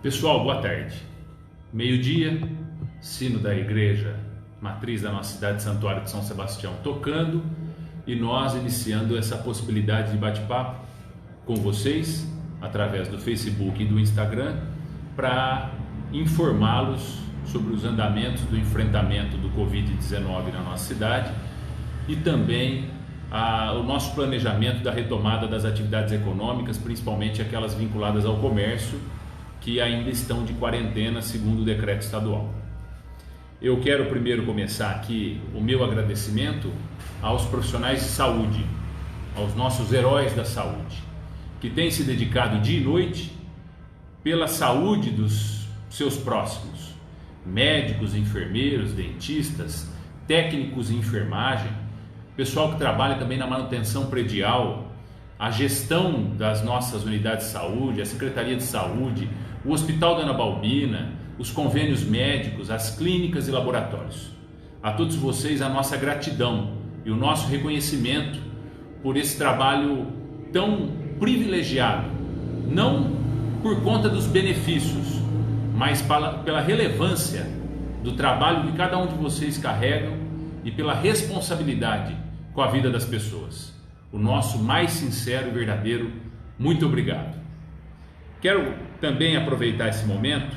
Pessoal, boa tarde. Meio-dia, sino da igreja matriz da nossa cidade, Santuário de São Sebastião, tocando, e nós iniciando essa possibilidade de bate-papo com vocês através do Facebook e do Instagram para informá-los sobre os andamentos do enfrentamento do Covid-19 na nossa cidade e também o nosso planejamento da retomada das atividades econômicas, principalmente aquelas vinculadas ao comércio, que ainda estão de quarentena segundo o decreto estadual. Eu quero primeiro começar aqui o meu agradecimento aos profissionais de saúde, aos nossos heróis da saúde, que têm se dedicado dia e noite pela saúde dos seus próximos, médicos, enfermeiros, dentistas, técnicos em enfermagem, pessoal que trabalha também na manutenção predial, a gestão das nossas unidades de saúde, a Secretaria de Saúde, o Hospital Dona Balbina, os convênios médicos, as clínicas e laboratórios. A todos vocês a nossa gratidão e o nosso reconhecimento por esse trabalho tão privilegiado, não por conta dos benefícios, mas pela relevância do trabalho que cada um de vocês carregam e pela responsabilidade com a vida das pessoas. O nosso mais sincero e verdadeiro muito obrigado. Quero também aproveitar esse momento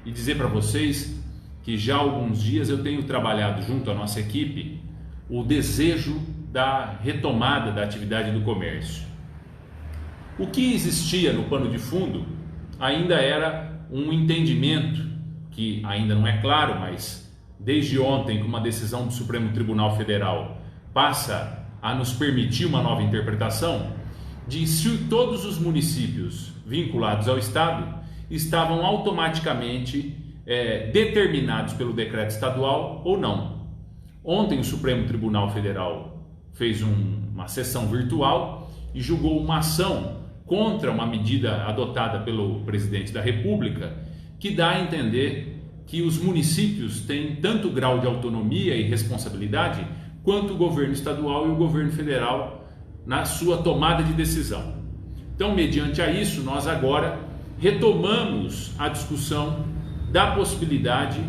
e dizer para vocês que já há alguns dias eu tenho trabalhado junto à nossa equipe o desejo da retomada da atividade do comércio. O que existia no pano de fundo ainda era um entendimento que ainda não é claro, mas desde ontem, com uma decisão do Supremo Tribunal Federal, passa a nos permitir uma nova interpretação de se todos os municípios vinculados ao Estado estavam automaticamente determinados pelo decreto estadual ou não. Ontem o Supremo Tribunal Federal fez uma sessão virtual e julgou uma ação contra uma medida adotada pelo presidente da República que dá a entender que os municípios têm tanto grau de autonomia e responsabilidade quanto o governo estadual e o governo federal na sua tomada de decisão. Então, mediante a isso, nós agora retomamos a discussão da possibilidade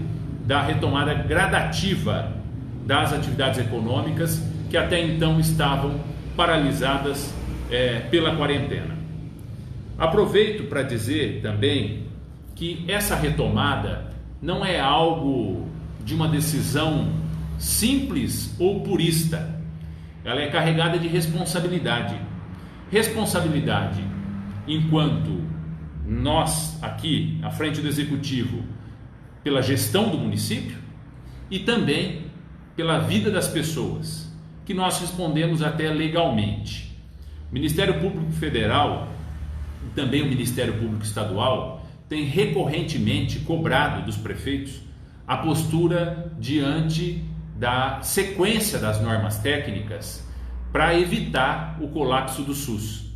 da retomada gradativa das atividades econômicas que até então estavam paralisadas pela quarentena. Aproveito para dizer também que essa retomada não é algo de uma decisão simples ou purista. Ela é carregada de responsabilidade. Responsabilidade enquanto nós aqui, à frente do Executivo, pela gestão do município e também pela vida das pessoas, que nós respondemos até legalmente. O Ministério Público Federal e também o Ministério Público Estadual têm recorrentemente cobrado dos prefeitos a postura diante da sequência das normas técnicas para evitar o colapso do SUS.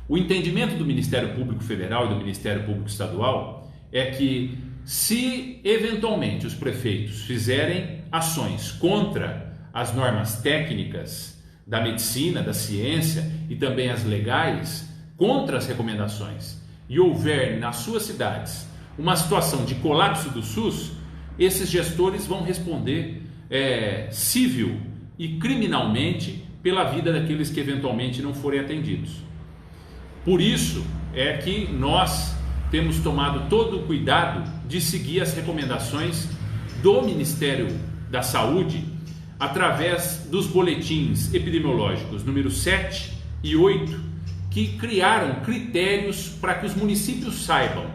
O entendimento do Ministério Público Federal e do Ministério Público Estadual é que, se eventualmente os prefeitos fizerem ações contra as normas técnicas da medicina, da ciência e também as legais, contra as recomendações, e houver nas suas cidades uma situação de colapso do SUS, esses gestores vão responder civil e criminalmente pela vida daqueles que eventualmente não forem atendidos. Por isso é que nós temos tomado todo o cuidado de seguir as recomendações do Ministério da Saúde através dos boletins epidemiológicos número 7 e 8, que criaram critérios para que os municípios saibam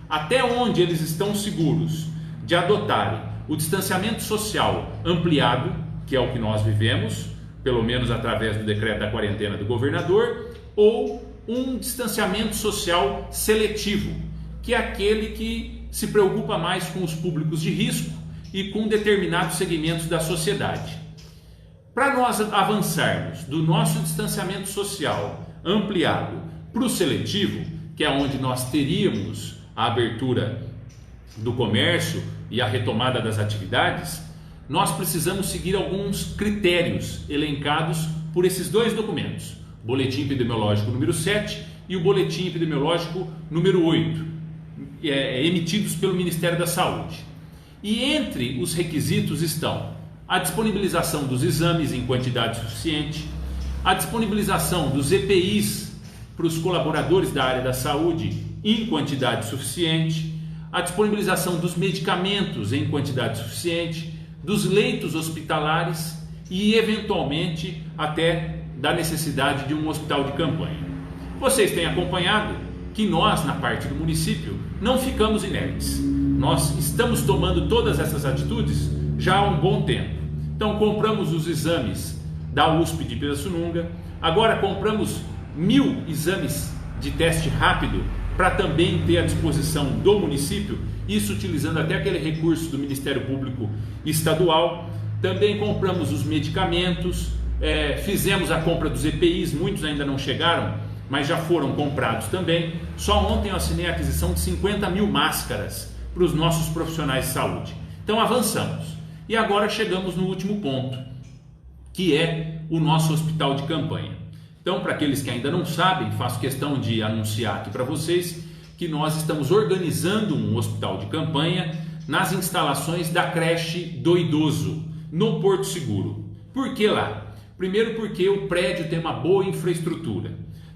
até onde eles estão seguros de adotarem o distanciamento social ampliado, que é o que nós vivemos, pelo menos através do decreto da quarentena do governador, ou um distanciamento social seletivo, que é aquele que se preocupa mais com os públicos de risco e com determinados segmentos da sociedade. Para nós avançarmos do nosso distanciamento social ampliado para o seletivo, que é onde nós teríamos a abertura do comércio e a retomada das atividades, nós precisamos seguir alguns critérios elencados por esses dois documentos, o Boletim Epidemiológico número 7 e o Boletim Epidemiológico número 8, emitidos pelo Ministério da Saúde. E entre os requisitos estão a disponibilização dos exames em quantidade suficiente, a disponibilização dos EPIs para os colaboradores da área da saúde em quantidade suficiente, a disponibilização dos medicamentos em quantidade suficiente, dos leitos hospitalares e, eventualmente, até da necessidade de um hospital de campanha. Vocês têm acompanhado que nós, na parte do município, não ficamos inertes. Nós estamos tomando todas essas atitudes já há um bom tempo. Então, compramos os exames da USP de Pirassununga, agora compramos 1.000 exames de teste rápido para também ter à disposição do município, isso utilizando até aquele recurso do Ministério Público Estadual. Também compramos os medicamentos, fizemos a compra dos EPIs, muitos ainda não chegaram, mas já foram comprados também. Só ontem eu assinei a aquisição de 50.000 máscaras para os nossos profissionais de saúde. Então avançamos. E agora chegamos no último ponto, que é o nosso hospital de campanha. Então, para aqueles que ainda não sabem, faço questão de anunciar aqui para vocês que nós estamos organizando um hospital de campanha nas instalações da creche do idoso, no Porto Seguro. Por que lá? Primeiro porque o prédio tem uma boa infraestrutura,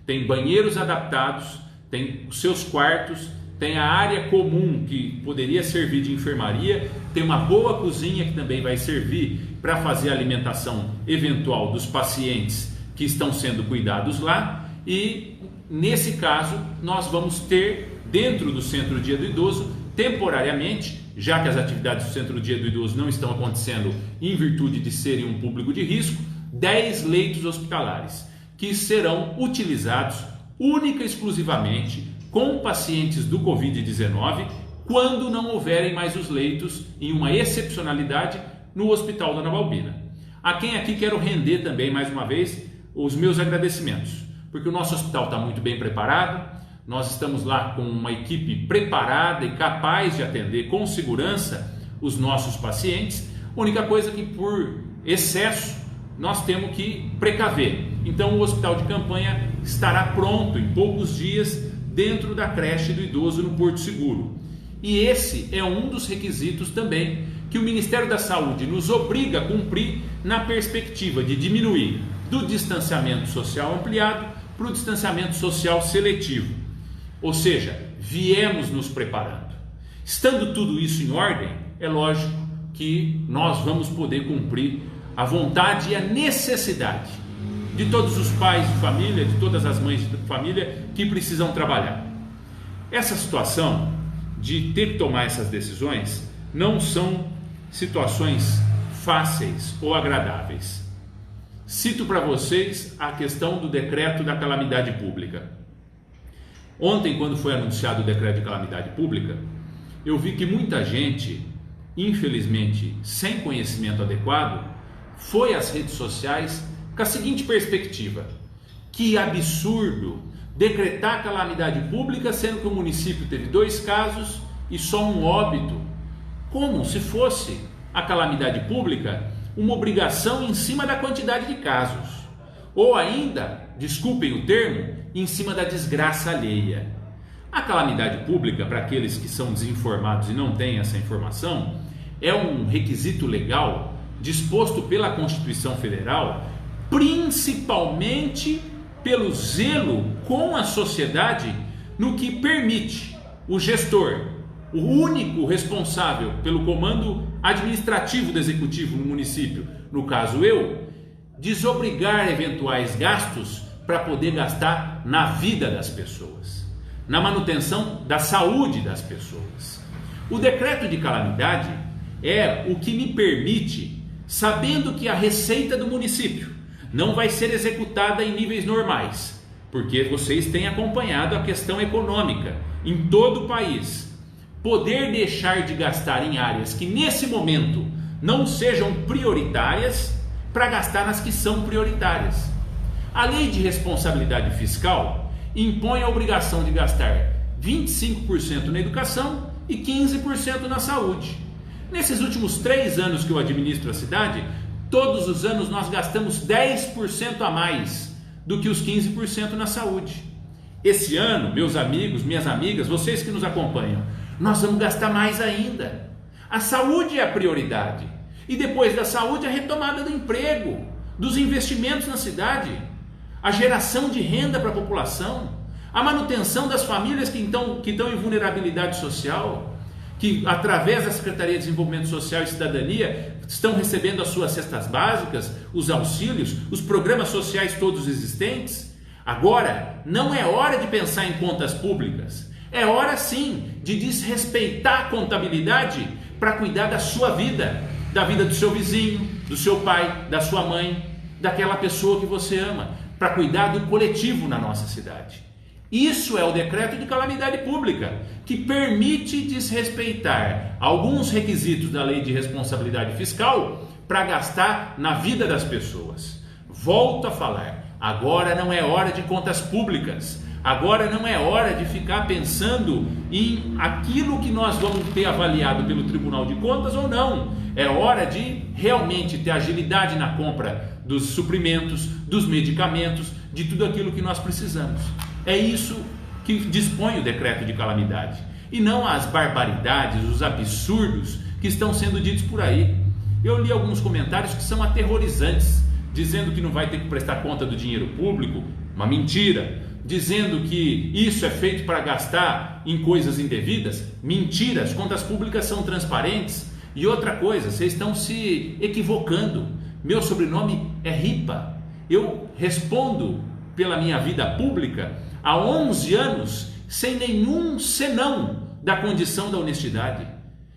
tem banheiros adaptados, tem os seus quartos, tem a área comum que poderia servir de enfermaria, tem uma boa cozinha que também vai servir para fazer a alimentação eventual dos pacientes que estão sendo cuidados lá. E nesse caso nós vamos ter dentro do Centro Dia do Idoso, temporariamente, já que as atividades do Centro Dia do Idoso não estão acontecendo em virtude de serem um público de risco, 10 leitos hospitalares que serão utilizados única e exclusivamente com pacientes do Covid-19 quando não houverem mais os leitos, em uma excepcionalidade, no Hospital Dona Balbina. A quem aqui quero render também, mais uma vez, os meus agradecimentos, porque o nosso hospital está muito bem preparado, nós estamos lá com uma equipe preparada e capaz de atender com segurança os nossos pacientes. A única coisa que por excesso nós temos que precaver. Então o hospital de campanha estará pronto em poucos dias dentro da creche do idoso no Porto Seguro. E esse é um dos requisitos também que o Ministério da Saúde nos obriga a cumprir na perspectiva de diminuir do distanciamento social ampliado para o distanciamento social seletivo. Ou seja, viemos nos preparando. Estando tudo isso em ordem, é lógico que nós vamos poder cumprir a vontade e a necessidade de todos os pais de família, de todas as mães de família que precisam trabalhar. Essa situação de ter que tomar essas decisões não são situações fáceis ou agradáveis. Cito para vocês a questão do decreto da calamidade pública. Ontem, quando foi anunciado o decreto de calamidade pública, eu vi que muita gente, infelizmente sem conhecimento adequado, foi às redes sociais com a seguinte perspectiva: que absurdo decretar calamidade pública sendo que o município teve 2 casos e só um óbito, como se fosse a calamidade pública uma obrigação em cima da quantidade de casos, ou ainda, desculpem o termo, em cima da desgraça alheia. A calamidade pública, para aqueles que são desinformados e não têm essa informação, é um requisito legal disposto pela Constituição Federal, principalmente pelo zelo com a sociedade no que permite o gestor, o único responsável pelo comando administrativo do executivo no município, no caso eu, desobrigar eventuais gastos para poder gastar na vida das pessoas, na manutenção da saúde das pessoas. O decreto de calamidade é o que me permite, sabendo que a receita do município não vai ser executada em níveis normais, porque vocês têm acompanhado a questão econômica em todo o país, poder deixar de gastar em áreas que nesse momento não sejam prioritárias para gastar nas que são prioritárias. A lei de responsabilidade fiscal impõe a obrigação de gastar 25% na educação e 15% na saúde. Nesses últimos 3 anos que eu administro a cidade, todos os anos nós gastamos 10% a mais do que os 15% na saúde. Esse ano, meus amigos, minhas amigas, vocês que nos acompanham, nós vamos gastar mais ainda. A saúde é a prioridade. E depois da saúde, a retomada do emprego, dos investimentos na cidade, a geração de renda para a população, a manutenção das famílias que estão em vulnerabilidade social, que através da Secretaria de Desenvolvimento Social e Cidadania estão recebendo as suas cestas básicas, os auxílios, os programas sociais todos existentes. Agora, não é hora de pensar em contas públicas, é hora sim de desrespeitar a contabilidade para cuidar da sua vida, da vida do seu vizinho, do seu pai, da sua mãe, daquela pessoa que você ama, para cuidar do coletivo na nossa cidade. Isso é o decreto de calamidade pública, que permite desrespeitar alguns requisitos da lei de responsabilidade fiscal para gastar na vida das pessoas. Volto a falar, agora não é hora de contas públicas, agora não é hora de ficar pensando em aquilo que nós vamos ter avaliado pelo Tribunal de Contas ou não. É hora de realmente ter agilidade na compra dos suprimentos, dos medicamentos, de tudo aquilo que nós precisamos. É isso que dispõe o decreto de calamidade, e não as barbaridades, os absurdos que estão sendo ditos por aí. Eu li alguns comentários que são aterrorizantes, dizendo que não vai ter que prestar conta do dinheiro público, uma mentira. Dizendo que isso é feito para gastar em coisas indevidas, mentira, as contas públicas são transparentes. E outra coisa, vocês estão se equivocando, meu sobrenome é Ripa, eu respondo pela minha vida pública há 11 anos sem nenhum senão da condição da honestidade,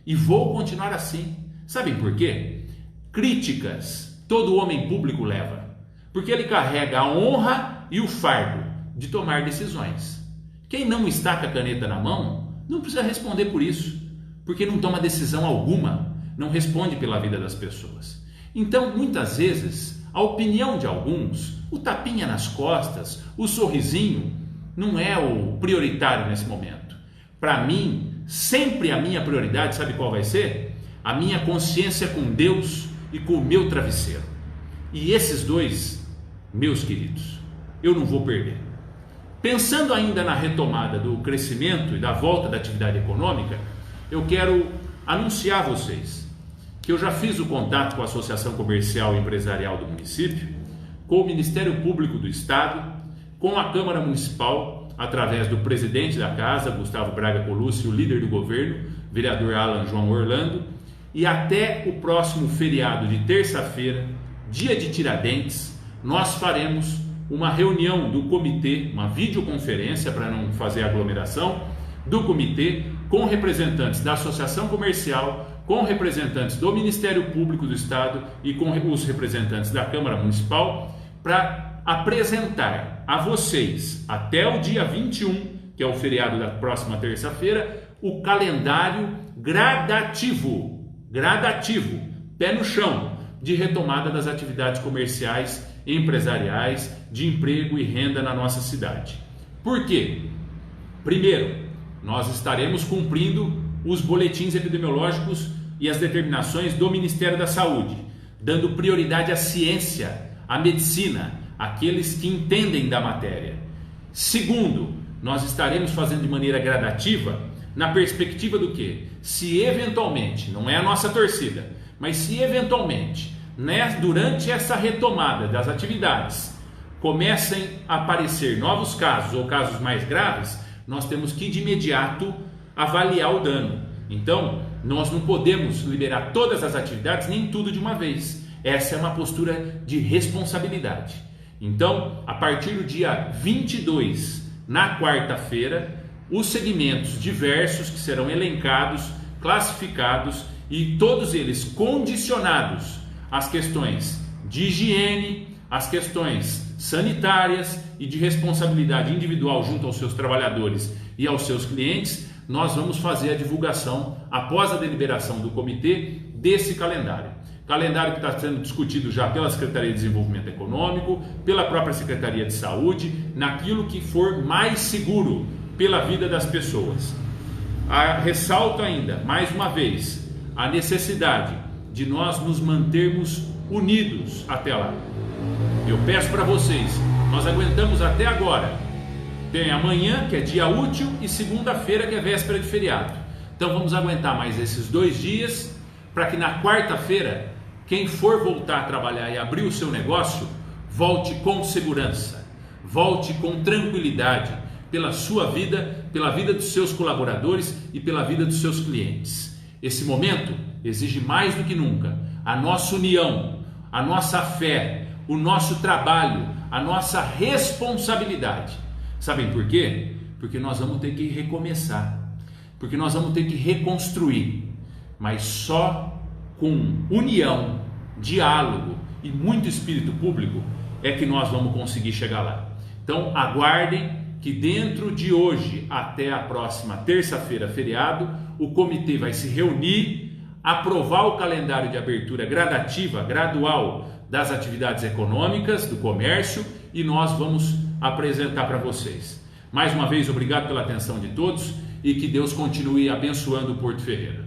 e vou continuar assim. Sabem por quê? Críticas todo homem público leva, porque ele carrega a honra e o fardo de tomar decisões. Quem não está com a caneta na mão não precisa responder por isso, porque não toma decisão alguma, não responde pela vida das pessoas. Então, muitas vezes, a opinião de alguns, o tapinha nas costas, o sorrisinho, não é o prioritário nesse momento. Para mim, sempre a minha prioridade, sabe qual vai ser? A minha consciência com Deus e com o meu travesseiro. E esses dois, meus queridos, eu não vou perder. Pensando ainda na retomada do crescimento e da volta da atividade econômica, eu quero anunciar a vocês que eu já fiz o contato com a Associação Comercial e Empresarial do município, com o Ministério Público do Estado, com a Câmara Municipal, através do presidente da casa, Gustavo Braga Colucci, o líder do governo, vereador Alan João Orlando, e até o próximo feriado de terça-feira, dia de Tiradentes, nós faremos uma reunião do comitê, uma videoconferência para não fazer aglomeração, do comitê com representantes da Associação Comercial, com representantes do Ministério Público do Estado e com os representantes da Câmara Municipal, para apresentar a vocês, até o dia 21, que é o feriado da próxima terça-feira, o calendário gradativo, pé no chão, de retomada das atividades comerciais e empresariais, de emprego e renda na nossa cidade. Por quê? Primeiro, nós estaremos cumprindo os boletins epidemiológicos e as determinações do Ministério da Saúde, dando prioridade à ciência, à medicina, àqueles que entendem da matéria. Segundo, nós estaremos fazendo de maneira gradativa, na perspectiva do quê? Se eventualmente, não é a nossa torcida, mas se eventualmente, durante essa retomada das atividades, comecem a aparecer novos casos ou casos mais graves, nós temos que de imediato avaliar o dano. Então, nós não podemos liberar todas as atividades, nem tudo de uma vez. Essa é uma postura de responsabilidade. Então, a partir do dia 22, na quarta-feira, os segmentos diversos que serão elencados, classificados e todos eles condicionados às questões de higiene, às questões sanitárias e de responsabilidade individual junto aos seus trabalhadores e aos seus clientes, nós vamos fazer a divulgação após a deliberação do comitê desse calendário. Calendário que está sendo discutido já pela Secretaria de Desenvolvimento Econômico, pela própria Secretaria de Saúde, naquilo que for mais seguro pela vida das pessoas. Ressalto ainda, mais uma vez, a necessidade de nós nos mantermos unidos até lá. Eu peço para vocês, nós aguentamos até agora tem amanhã, que é dia útil, e segunda-feira, que é véspera de feriado. Então vamos aguentar mais esses 2 dias, para que na quarta-feira, quem for voltar a trabalhar e abrir o seu negócio, volte com segurança, volte com tranquilidade, pela sua vida, pela vida dos seus colaboradores e pela vida dos seus clientes. Esse momento exige mais do que nunca a nossa união, a nossa fé, o nosso trabalho, a nossa responsabilidade. Sabem por quê? Porque nós vamos ter que recomeçar, porque nós vamos ter que reconstruir, mas só com união, diálogo e muito espírito público é que nós vamos conseguir chegar lá. Então aguardem que dentro de hoje até a próxima terça-feira, feriado, o comitê vai se reunir, aprovar o calendário de abertura gradativa, gradual das atividades econômicas, do comércio, e nós vamos apresentar para vocês. Mais uma vez, obrigado pela atenção de todos e que Deus continue abençoando o Porto Ferreira.